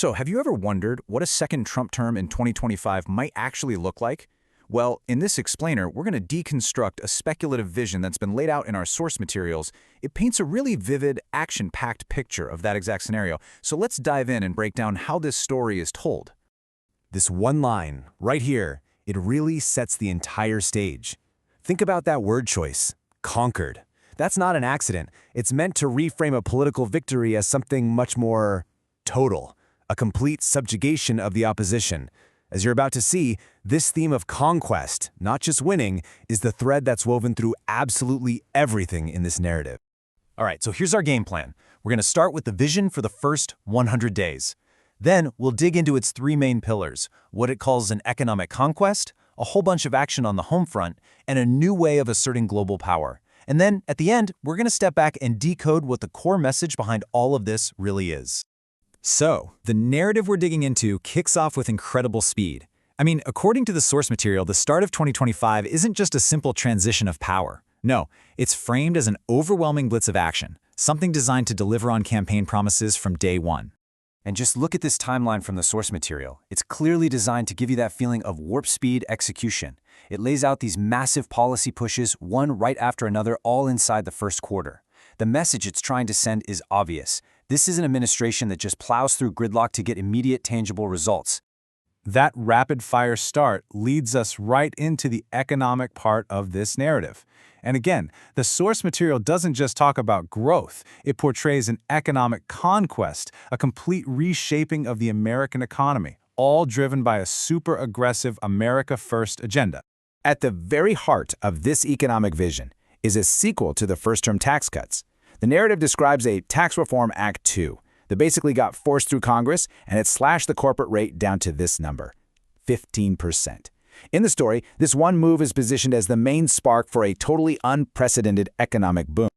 So, have you ever wondered what a second Trump term in 2025 might actually look like? Well, in this explainer, we're going to deconstruct a speculative vision that's been laid out in our source materials. It paints a really vivid, action-packed picture of that exact scenario. So let's dive in and break down how this story is told. This one line, right here, it really sets the entire stage. Think about that word choice, conquered. That's not an accident. It's meant to reframe a political victory as something much more total, a complete subjugation of the opposition. As you're about to see, this theme of conquest, not just winning, is the thread that's woven through absolutely everything in this narrative. All right, so here's our game plan. We're going to start with the vision for the first 100 days. Then we'll dig into its three main pillars, what it calls an economic conquest, a whole bunch of action on the home front, and a new way of asserting global power. And then, at the end, we're going to step back and decode what the core message behind all of this really is. So, the narrative we're digging into kicks off with incredible speed. I mean, according to the source material, the start of 2025 isn't just a simple transition of power. No, it's framed as an overwhelming blitz of action, something designed to deliver on campaign promises from day one. And just look at this timeline from the source material. It's clearly designed to give you that feeling of warp speed execution. It lays out these massive policy pushes, one right after another, all inside the first quarter. The message it's trying to send is obvious. This is an administration that just plows through gridlock to get immediate, tangible results. That rapid-fire start leads us right into the economic part of this narrative. And again, the source material doesn't just talk about growth. It portrays an economic conquest, a complete reshaping of the American economy, all driven by a super-aggressive America First agenda. At the very heart of this economic vision is a sequel to the first-term tax cuts. The narrative describes a Tax Reform Act 2 that basically got forced through Congress, and it slashed the corporate rate down to this number, 15%. In the story, this one move is positioned as the main spark for a totally unprecedented economic boom.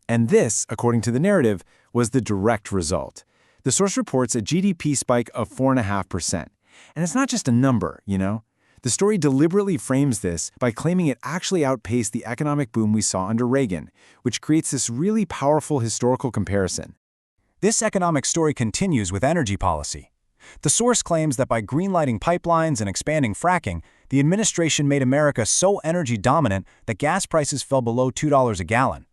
And this, according to the narrative, was the direct result. The source reports a GDP spike of 4.5%. And it's not just a number, you know? The story deliberately frames this by claiming it actually outpaced the economic boom we saw under Reagan, which creates this really powerful historical comparison. This economic story continues with energy policy. The source claims that by greenlighting pipelines and expanding fracking, the administration made America so energy dominant that gas prices fell below $2 a gallon.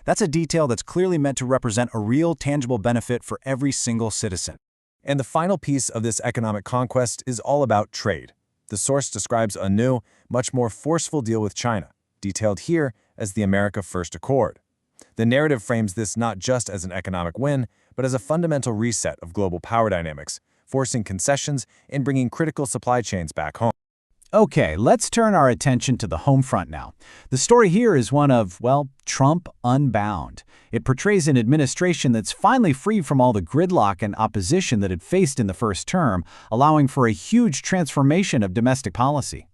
That's a detail that's clearly meant to represent a real, tangible benefit for every single citizen. And the final piece of this economic conquest is all about trade. The source describes a new, much more forceful deal with China, detailed here as the America First Accord. The narrative frames this not just as an economic win, but as a fundamental reset of global power dynamics, forcing concessions and bringing critical supply chains back home. Okay, let's turn our attention to the home front now. The story here is one of, well, Trump unbound. It portrays an administration that's finally free from all the gridlock and opposition that it faced in the first term, allowing for a huge transformation of domestic policy.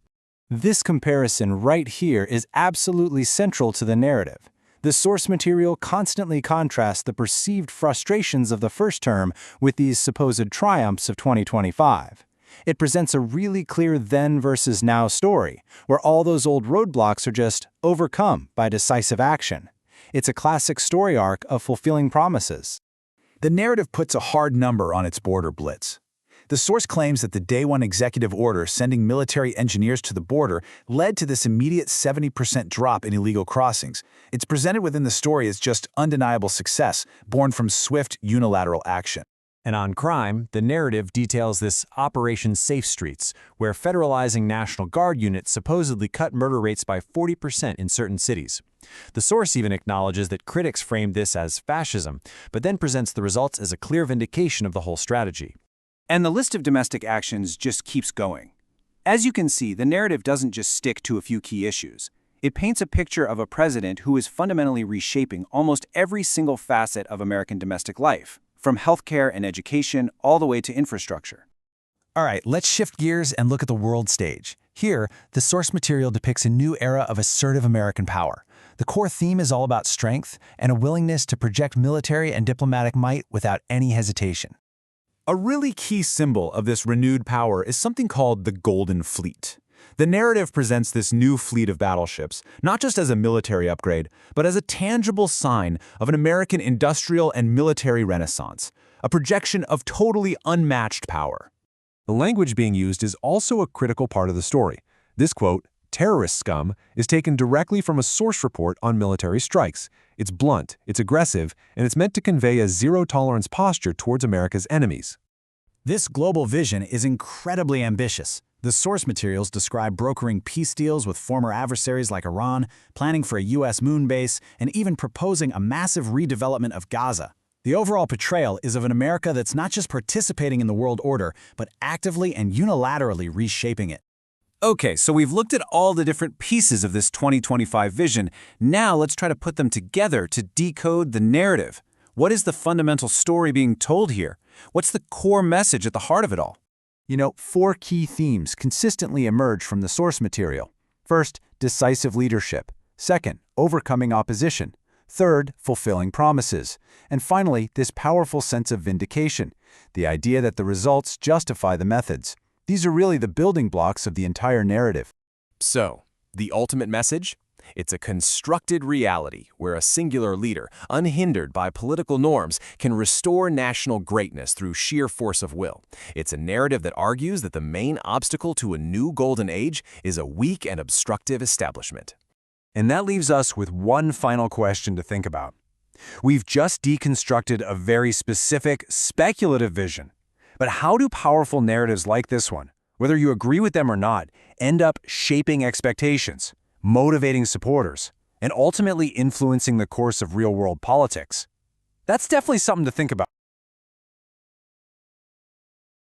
This comparison right here is absolutely central to the narrative. The source material constantly contrasts the perceived frustrations of the first term with these supposed triumphs of 2025. It presents a really clear then versus now story, where all those old roadblocks are just overcome by decisive action. It's a classic story arc of fulfilling promises. The narrative puts a hard number on its border blitz. The source claims that the day one executive order sending military engineers to the border led to this immediate 70% drop in illegal crossings. It's presented within the story as just undeniable success, born from swift unilateral action. And on crime, the narrative details this Operation Safe Streets, where federalizing National Guard units supposedly cut murder rates by 40% in certain cities. The source even acknowledges that critics framed this as fascism, but then presents the results as a clear vindication of the whole strategy. And the list of domestic actions just keeps going. As you can see, the narrative doesn't just stick to a few key issues. It paints a picture of a president who is fundamentally reshaping almost every single facet of American domestic life, from healthcare and education all the way to infrastructure. All right, let's shift gears and look at the world stage. Here, the source material depicts a new era of assertive American power. The core theme is all about strength and a willingness to project military and diplomatic might without any hesitation. A really key symbol of this renewed power is something called the Golden Fleet. The narrative presents this new fleet of battleships, not just as a military upgrade, but as a tangible sign of an American industrial and military renaissance. a projection of totally unmatched power. The language being used is also a critical part of the story. This quote, "terrorist scum," is taken directly from a source report on military strikes. It's blunt, it's aggressive, and it's meant to convey a zero-tolerance posture towards America's enemies. This global vision is incredibly ambitious. The source materials describe brokering peace deals with former adversaries like Iran, planning for a U.S. moon base, and even proposing a massive redevelopment of Gaza. The overall portrayal is of an America that's not just participating in the world order, but actively and unilaterally reshaping it. Okay, so we've looked at all the different pieces of this 2025 vision. Now let's try to put them together to decode the narrative. What is the fundamental story being told here? What's the core message at the heart of it all? You know, 4 key themes consistently emerge from the source material. First, decisive leadership. Second, overcoming opposition. Third, fulfilling promises. And finally, this powerful sense of vindication, the idea that the results justify the methods. These are really the building blocks of the entire narrative. So, the ultimate message? It's a constructed reality where a singular leader, unhindered by political norms, can restore national greatness through sheer force of will. It's a narrative that argues that the main obstacle to a new golden age is a weak and obstructive establishment. And that leaves us with one final question to think about. We've just deconstructed a very specific, speculative vision. But how do powerful narratives like this one, whether you agree with them or not, end up shaping expectations, motivating supporters, and ultimately influencing the course of real-world politics? That's definitely something to think about.